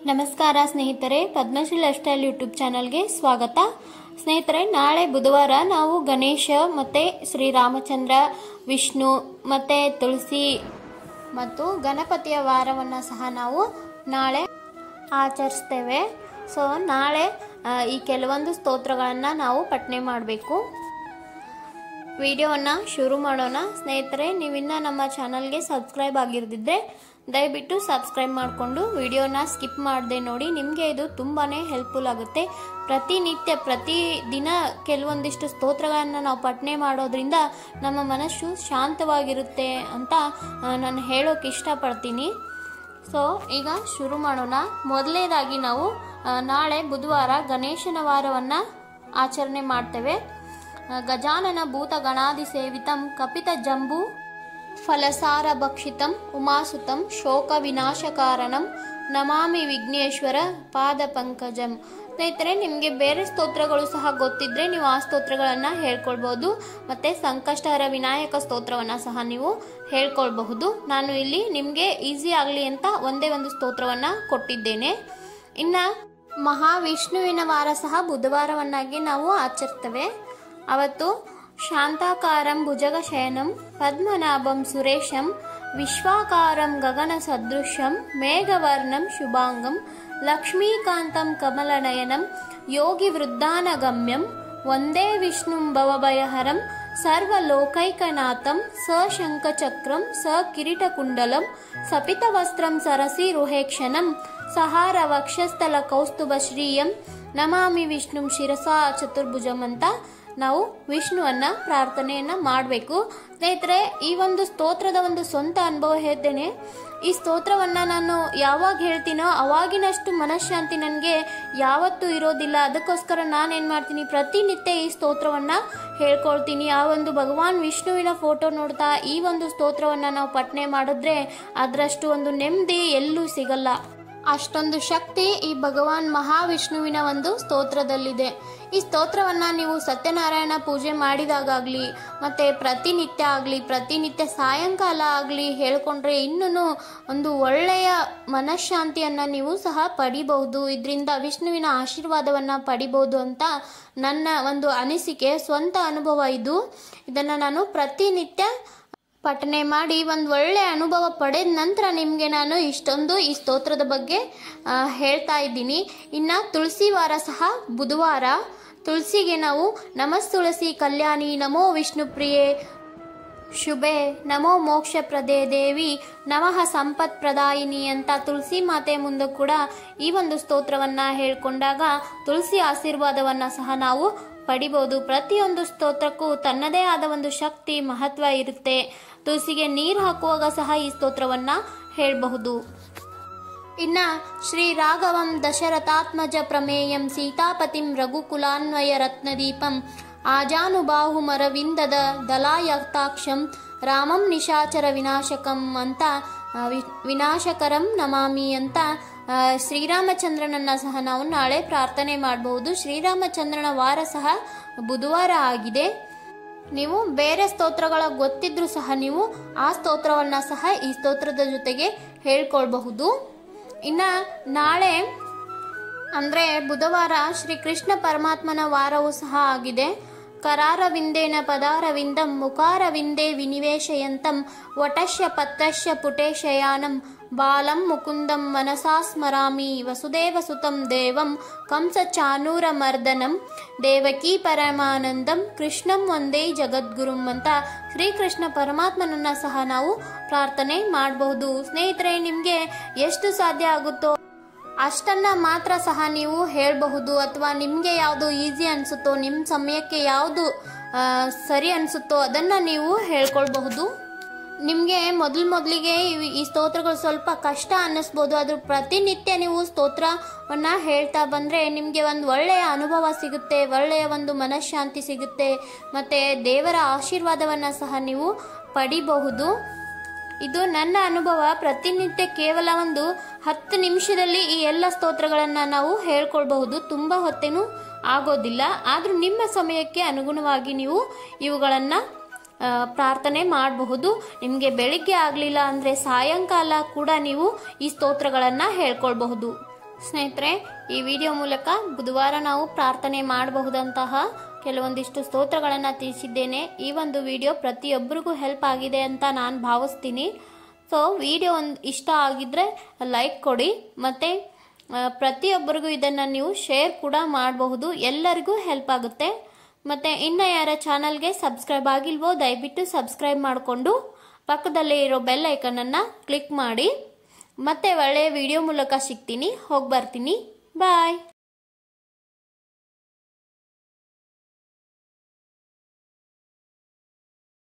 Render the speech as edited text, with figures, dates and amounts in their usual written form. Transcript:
ನಮಸ್ಕಾರ ಸ್ನೇಹಿತರೆ, Padmashri life style YouTube ಚಾನಲ್ಗೆ ಸ್ವಾಗತ. ಸ್ನೇಹಿತರೆ, ನಾಳೆ ಬುಧವಾರ ನಾವು ಗಣೇಶ ಮತ್ತೆ ಶ್ರೀರಾಮಚಂದ್ರ, ವಿಷ್ಣು ಮತ್ತೆ ತುಳಸಿ ಮತ್ತು ಗಣಪತಿಯ ವಾರವನ್ನು ಸಹ ನಾವು ನಾಳೆ ಆಚರಿಸ್ತೇವೆ. ಸೊ ನಾಳೆ ಈ ಕೆಲವೊಂದು ಸ್ತೋತ್ರಗಳನ್ನು ನಾವು ಪಠನೆ ಮಾಡಬೇಕು. ವಿಡಿಯೋವನ್ನು ಶುರು ಮಾಡೋಣ. ಸ್ನೇಹಿತರೆ, ನೀವಿನ್ನ ನಮ್ಮ ಚಾನಲ್ಗೆ ಸಬ್ಸ್ಕ್ರೈಬ್ ಆಗಿರದಿದ್ದರೆ ದಯವಿಟ್ಟು ಸಬ್ಸ್ಕ್ರೈಬ್ ಮಾಡಿಕೊಂಡು ವಿಡಿಯೋನ ಸ್ಕಿಪ್ ಮಾಡದೆ ನೋಡಿ. ನಿಮಗೆ ಇದು ತುಂಬಾ ಹೆಲ್ಪ್ಫುಲ್ ಆಗುತ್ತೆ. ಪ್ರತಿದಿನ ಕೆಲವೊಂದಿಷ್ಟು ಸ್ತೋತ್ರಗಳನ್ನು ನಾವು ಪಠನೆ ಮಾಡೋದ್ರಿಂದ ನಮ್ಮ ಮನಸ್ಸು ಶಾಂತವಾಗಿರುತ್ತೆ ಅಂತ ನಾನು ಹೇಳೋಕೆ ಇಷ್ಟಪಡ್ತೀನಿ. ಸೊ ಈಗ ಶುರು ಮಾಡೋಣ. ಮೊದಲನೇದಾಗಿ ನಾವು ನಾಳೆ ಬುಧವಾರ ಗಣೇಶನ ವಾರವನ್ನು ಆಚರಣೆ ಮಾಡ್ತೇವೆ. ಗಜಾನನ ಭೂತ ಗಣಾದಿ ಸೇವಿತಂ ಕಪಿತ ಜಂಬೂ ಫಲಸಾರ ಭಕ್ಷಿತಂ ಉಮಾಸುತಂ ಶೋಕ ವಿನಾಶಕಾರಣಂ ನಮಾಮಿ ವಿಘ್ನೇಶ್ವರ ಪಾದ ಪಂಕಜಂ. ಸ್ನೇಹಿತರೆ, ನಿಮಗೆ ಬೇರೆ ಸ್ತೋತ್ರಗಳು ಸಹ ಗೊತ್ತಿದ್ರೆ ನೀವು ಆ ಸ್ತೋತ್ರಗಳನ್ನು ಹೇಳ್ಕೊಳ್ಬಹುದು. ಮತ್ತೆ ಸಂಕಷ್ಟಹರ ವಿನಾಯಕ ಸ್ತೋತ್ರವನ್ನು ಸಹ ನೀವು ಹೇಳ್ಕೊಳ್ಬಹುದು. ನಾನು ಇಲ್ಲಿ ನಿಮಗೆ ಈಸಿ ಆಗಲಿ ಅಂತ ಒಂದೇ ಒಂದು ಸ್ತೋತ್ರವನ್ನು ಕೊಟ್ಟಿದ್ದೇನೆ. ಇನ್ನು ಮಹಾವಿಷ್ಣುವಿನ ವಾರ ಸಹ ಬುಧವಾರವನ್ನಾಗಿ ನಾವು ಆಚರಿಸ್ತೇವೆ. ಅವತ್ತು ಶಾಂತಾಕಾರಂ ಭುಜಗಶಯನಂ ಪದ್ಮನಾಭಂ ಸುರೇಶಂ ವಿಶ್ವಾಕಾರಂ ಗಗನ ಸದೃಶಂ ಮೇಘವರ್ಣಂ ಶುಭಾಂಗಂ ಲಕ್ಷ್ಮೀಕಾಂತಂ ಕಮಲನಯನಂ ಯೋಗಿ ವೃದ್ಧಾನಗಮ್ಯಂ ವಂದೇ ವಿಷ್ಣುಂ ಭವಭಯಹರಂ ಸರ್ವಲೋಕೈಕನಾಥಂ ಸಶಂಖಚಕ್ರಂ ಸಕಿರೀಟಕುಂಡಲಂ ಸಪಿತವಸ್ತ್ರಂ ಸರಸಿರುಹೇಕ್ಷಣಂ ಸಹಾರ ವಕ್ಷಸ್ಥಲ ಕೌಸ್ತುಭಶ್ರೀಯಂ ನಮಾಮಿ ವಿಷ್ಣುಂ ಶಿರಸಾ ಚತುರ್ಭುಜಂ ಅಂತ ನಾವು ವಿಷ್ಣುವನ್ನ ಪ್ರಾರ್ಥನೆಯನ್ನ ಮಾಡಬೇಕು. ಸ್ನೇಹಿತರೆ, ಈ ಒಂದು ಸ್ತೋತ್ರದ ಒಂದು ಸ್ವಂತ ಅನುಭವ ಹೇಳ್ತೇನೆ. ಈ ಸ್ತೋತ್ರವನ್ನ ನಾನು ಯಾವಾಗ ಹೇಳ್ತೀನೋ ಅವಾಗಿನಷ್ಟು ಮನಃಶಾಂತಿ ನನಗೆ ಯಾವತ್ತೂ ಇರೋದಿಲ್ಲ. ಅದಕ್ಕೋಸ್ಕರ ನಾನೇನು ಮಾಡ್ತೀನಿ, ಪ್ರತಿನಿತ್ಯ ಈ ಸ್ತೋತ್ರವನ್ನ ಹೇಳ್ಕೊಳ್ತೀನಿ. ಆ ಒಂದು ಭಗವಾನ್ ವಿಷ್ಣುವಿನ ಫೋಟೋ ನೋಡ್ತಾ ಈ ಒಂದು ಸ್ತೋತ್ರವನ್ನ ನಾವು ಪಠನೆ ಮಾಡಿದ್ರೆ ಅದರಷ್ಟು ಒಂದು ನೆಮ್ಮದಿ ಎಲ್ಲೂ ಸಿಗಲ್ಲ. ಅಷ್ಟೊಂದು ಶಕ್ತಿ ಈ ಭಗವಾನ್ ಮಹಾವಿಷ್ಣುವಿನ ಒಂದು ಸ್ತೋತ್ರದಲ್ಲಿದೆ. ಈ ಸ್ತೋತ್ರವನ್ನ ನೀವು ಸತ್ಯನಾರಾಯಣ ಪೂಜೆ ಮಾಡಿದಾಗಲಿ ಮತ್ತೆ ಪ್ರತಿನಿತ್ಯ ಸಾಯಂಕಾಲ ಆಗಲಿ ಹೇಳ್ಕೊಂಡ್ರೆ ಇನ್ನೂ ಒಂದು ಒಳ್ಳೆಯ ಮನಃಶಾಂತಿಯನ್ನ ನೀವು ಸಹ ಪಡಿಬಹುದು. ಇದರಿಂದ ವಿಷ್ಣುವಿನ ಆಶೀರ್ವಾದವನ್ನ ಪಡಿಬಹುದು ಅಂತ ನನ್ನ ಒಂದು ಅನಿಸಿಕೆ, ಸ್ವಂತ ಅನುಭವ ಇದು. ಇದನ್ನ ನಾನು ಪ್ರತಿನಿತ್ಯ ಪಠನೆ ಮಾಡಿ ಒಂದು ಒಳ್ಳೆ ಅನುಭವ ಪಡೆದ ನಂತರ ನಿಮಗೆ ನಾನು ಇಷ್ಟೊಂದು ಈ ಸ್ತೋತ್ರದ ಬಗ್ಗೆ ಹೇಳ್ತಾ ಇದ್ದೀನಿ. ಇನ್ನು ತುಳಸಿ ವಾರ ಸಹ ಬುಧವಾರ. ತುಳಸಿಗೆ ನಾವು ನಮಸ್ ತುಳಸಿ ಕಲ್ಯಾಣಿ ನಮೋ ವಿಷ್ಣು ಪ್ರಿಯೆ ಶುಭೆ ನಮೋ ಮೋಕ್ಷ ಪ್ರದೇ ದೇವಿ ನಮಃ ಸಂಪತ್ ಪ್ರದಾಯಿನಿ ಅಂತ ತುಳಸಿ ಮಾತೆ ಮುಂದೆ ಕೂಡ ಈ ಒಂದು ಸ್ತೋತ್ರವನ್ನು ಹೇಳ್ಕೊಂಡಾಗ ತುಳಸಿ ಆಶೀರ್ವಾದವನ್ನು ಸಹ ನಾವು ಪಡಿಬಹುದು. ಪ್ರತಿಯೊಂದು ಸ್ತೋತ್ರಕ್ಕೂ ತನ್ನದೇ ಆದ ಒಂದು ಶಕ್ತಿ, ಮಹತ್ವ ಇರುತ್ತೆ. ತುಳಸಿಗೆ ನೀರು ಹಾಕುವಾಗ ಸಹ ಈ ಸ್ತೋತ್ರವನ್ನ ಹೇಳಬಹುದು. ಇನ್ನ ಶ್ರೀ ರಾಘವಂ ದಶರಥಾತ್ಮಜ ಪ್ರಮೇಯಂ ಸೀತಾಪತಿಂ ರಘುಕುಲಾನ್ವಯ ರತ್ನದೀಪಂ ಆಜಾನುಬಾಹುಮರವಿಂದದ ದಲಾಯತಾಕ್ಷಂ ರಾಮಂ ನಿಶಾಚರ ವಿನಾಶಕಂ ಅಂತ ವಿನಾಶಕರಂ ನಮಾಮಿ ಅಂತ ಶ್ರೀರಾಮಚಂದ್ರನನ್ನ ಸಹ ನಾವು ನಾಳೆ ಪ್ರಾರ್ಥನೆ ಮಾಡಬಹುದು. ಶ್ರೀರಾಮಚಂದ್ರನ ವಾರ ಸಹ ಬುಧವಾರ ಆಗಿದೆ. ನೀವು ಬೇರೆ ಸ್ತೋತ್ರಗಳ ಗೊತ್ತಿದ್ರೂ ಸಹ ನೀವು ಆ ಸ್ತೋತ್ರವನ್ನ ಸಹ ಈ ಸ್ತೋತ್ರದ ಜೊತೆಗೆ ಹೇಳ್ಕೊಳ್ಬಹುದು. ಇನ್ನ ನಾಳೆ ಅಂದ್ರೆ ಬುಧವಾರ ಶ್ರೀ ಕೃಷ್ಣ ಪರಮಾತ್ಮನ ವಾರವೂ ಸಹ ಆಗಿದೆ. ಕರಾರವಿಂದೇನ ಪದಾರವಿಂದಂ ಮುಖಾರವಿಂದೇ ವಿನಿವೇಶಯಂತಂ ವಟಶ್ಯ ಪತ್ರಶ್ಯ ಪುಟೇಶಯಾನಂ ಬಾಲಂ ಮುಕುಂದಂ ಮನಸಾ ಸ್ಮರಾಮಿ ವಸುದೇವ ಸುತಂ ದೇವಂ ಕಂಸ ಚಾನೂರ ಮರ್ದನಂ ದೇವಕೀ ಪರಮಾನಂದಂ ಕೃಷ್ಣಂ ಒಂದೇ ಜಗದ್ಗುರುಂ ಅಂತ ಶ್ರೀಕೃಷ್ಣ ಪರಮಾತ್ಮನನ್ನ ಸಹ ನಾವು ಪ್ರಾರ್ಥನೆ ಮಾಡಬಹುದು. ಸ್ನೇಹಿತರೆ, ನಿಮಗೆ ಎಷ್ಟು ಸಾಧ್ಯ ಆಗುತ್ತೋ ಅಷ್ಟನ್ನ ಮಾತ್ರ ಸಹ ನೀವು ಹೇಳಬಹುದು. ಅಥವಾ ನಿಮಗೆ ಯಾವುದು ಈಸಿ ಅನಿಸುತ್ತೋ, ನಿಮ್ಮ ಸಮಯಕ್ಕೆ ಯಾವುದು ಸರಿ ಅನಿಸುತ್ತೋ ಅದನ್ನು ನೀವು ಹೇಳ್ಕೊಳ್ಬಹುದು. ನಿಮಗೆ ಮೊದಲಿಗೆ ಈ ಸ್ತೋತ್ರಗಳು ಸ್ವಲ್ಪ ಕಷ್ಟ ಅನ್ನಿಸ್ಬೋದು. ಆದರೂ ಪ್ರತಿನಿತ್ಯ ನೀವು ಸ್ತೋತ್ರವನ್ನು ಹೇಳ್ತಾ ಬಂದರೆ ನಿಮಗೆ ಒಂದು ಒಳ್ಳೆಯ ಅನುಭವ ಸಿಗುತ್ತೆ, ಒಳ್ಳೆಯ ಒಂದು ಮನಃಶಾಂತಿ ಸಿಗುತ್ತೆ, ಮತ್ತು ದೇವರ ಆಶೀರ್ವಾದವನ್ನು ಸಹ ನೀವು ಪಡಿಬಹುದು. ಇದು ನನ್ನ ಅನುಭವ. ಪ್ರತಿನಿತ್ಯ ಕೇವಲ ಒಂದು 10 ನಿಮಿಷದಲ್ಲಿ ಈ ಎಲ್ಲ ಸ್ತೋತ್ರಗಳನ್ನು ನಾವು ಹೇಳ್ಕೊಳ್ಬಹುದು. ತುಂಬ ಹೊತ್ತೇನು ಆಗೋದಿಲ್ಲ. ಆದರೂ ನಿಮ್ಮ ಸಮಯಕ್ಕೆ ಅನುಗುಣವಾಗಿ ನೀವು ಇವುಗಳನ್ನು ಪ್ರಾರ್ಥನೆ ಮಾಡಬಹುದು. ನಿಮಗೆ ಬೆಳಿಗ್ಗೆ ಆಗಲಿಲ್ಲ ಅಂದರೆ ಸಾಯಂಕಾಲ ಕೂಡ ನೀವು ಈ ಸ್ತೋತ್ರಗಳನ್ನು ಹೇಳ್ಕೊಳ್ಬಹುದು. ಸ್ನೇಹಿತರೆ, ಈ ವಿಡಿಯೋ ಮೂಲಕ ಬುಧವಾರ ನಾವು ಪ್ರಾರ್ಥನೆ ಮಾಡಬಹುದಂತಹ ಕೆಲವೊಂದಿಷ್ಟು ಸ್ತೋತ್ರಗಳನ್ನು ತಿಳಿಸಿದ್ದೇನೆ. ಈ ಒಂದು ವಿಡಿಯೋ ಪ್ರತಿಯೊಬ್ಬರಿಗೂ ಹೆಲ್ಪ್ ಆಗಿದೆ ಅಂತ ನಾನು ಭಾವಿಸ್ತೀನಿ. ಸೊ ವಿಡಿಯೋ ಇಷ್ಟ ಆಗಿದ್ರೆ ಲೈಕ್ ಕೊಡಿ, ಮತ್ತು ಪ್ರತಿಯೊಬ್ಬರಿಗೂ ಇದನ್ನು ನೀವು ಶೇರ್ ಕೂಡ ಮಾಡಬಹುದು, ಎಲ್ಲರಿಗೂ ಹೆಲ್ಪ್ ಆಗುತ್ತೆ. ಮತ್ತು ಇನ್ನು ಯಾರ ಚಾನಲ್ಗೆ ಸಬ್ಸ್ಕ್ರೈಬ್ ಆಗಿಲ್ವೋ ದಯವಿಟ್ಟು ಸಬ್ಸ್ಕ್ರೈಬ್ ಮಾಡಿಕೊಂಡು ಪಕ್ಕದಲ್ಲೇ ಇರೋ ಬೆಲ್ ಐಕನನ್ನು ಕ್ಲಿಕ್ ಮಾಡಿ. ಮತ್ತೆ ಒಳ್ಳೆಯ ವಿಡಿಯೋ ಮೂಲಕ ಸಿಗ್ತೀನಿ. ಹೋಗಿ ಬರ್ತೀನಿ. ಬಾಯ್.